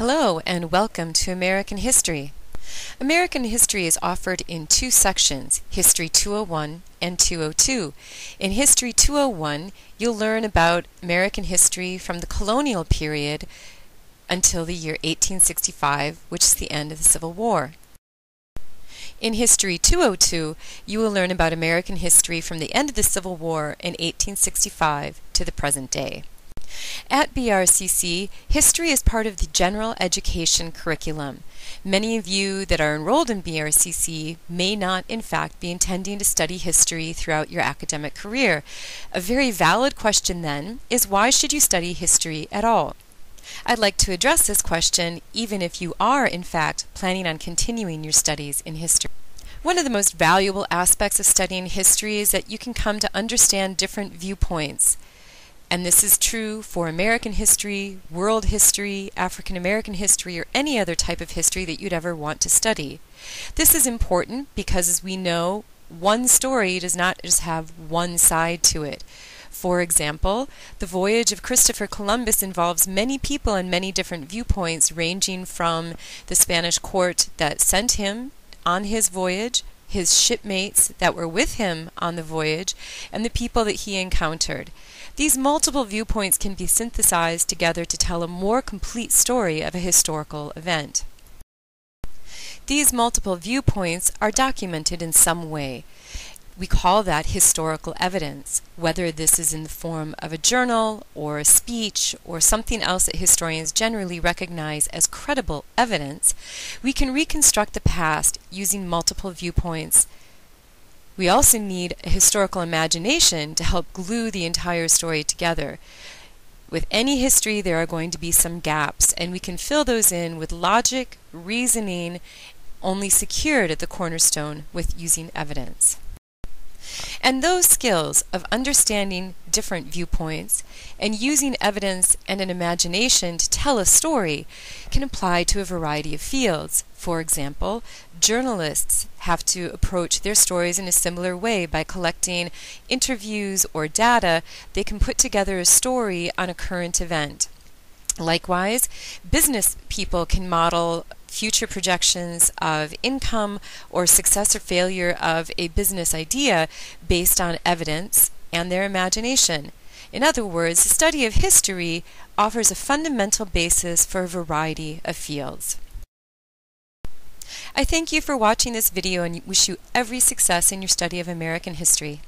Hello and welcome to American History. American History is offered in two sections, History 201 and 202. In History 201, you'll learn about American history from the colonial period until the year 1865, which is the end of the Civil War. In History 202, you will learn about American history from the end of the Civil War in 1865 to the present day. At BRCC, history is part of the general education curriculum. Many of you that are enrolled in BRCC may not, in fact, be intending to study history throughout your academic career. A very valid question, then, is why should you study history at all? I'd like to address this question even if you are, in fact, planning on continuing your studies in history. One of the most valuable aspects of studying history is that you can come to understand different viewpoints. And this is true for American history, world history, African American history, or any other type of history that you'd ever want to study. This is important because, as we know, one story does not just have one side to it. For example, the voyage of Christopher Columbus involves many people and many different viewpoints, ranging from the Spanish court that sent him on his voyage, his shipmates that were with him on the voyage, and the people that he encountered. These multiple viewpoints can be synthesized together to tell a more complete story of a historical event. These multiple viewpoints are documented in some way. We call that historical evidence, whether this is in the form of a journal or a speech or something else that historians generally recognize as credible evidence. We can reconstruct the past using multiple viewpoints. We also need a historical imagination to help glue the entire story together. With any history, there are going to be some gaps, and we can fill those in with logic, reasoning, only secured at the cornerstone with using evidence. And those skills of understanding different viewpoints and using evidence and an imagination to tell a story can apply to a variety of fields. For example, journalists have to approach their stories in a similar way by collecting interviews or data. They can put together a story on a current event. Likewise, business people can model future projections of income or success or failure of a business idea based on evidence and their imagination. In other words, the study of history offers a fundamental basis for a variety of fields. I thank you for watching this video and wish you every success in your study of American history.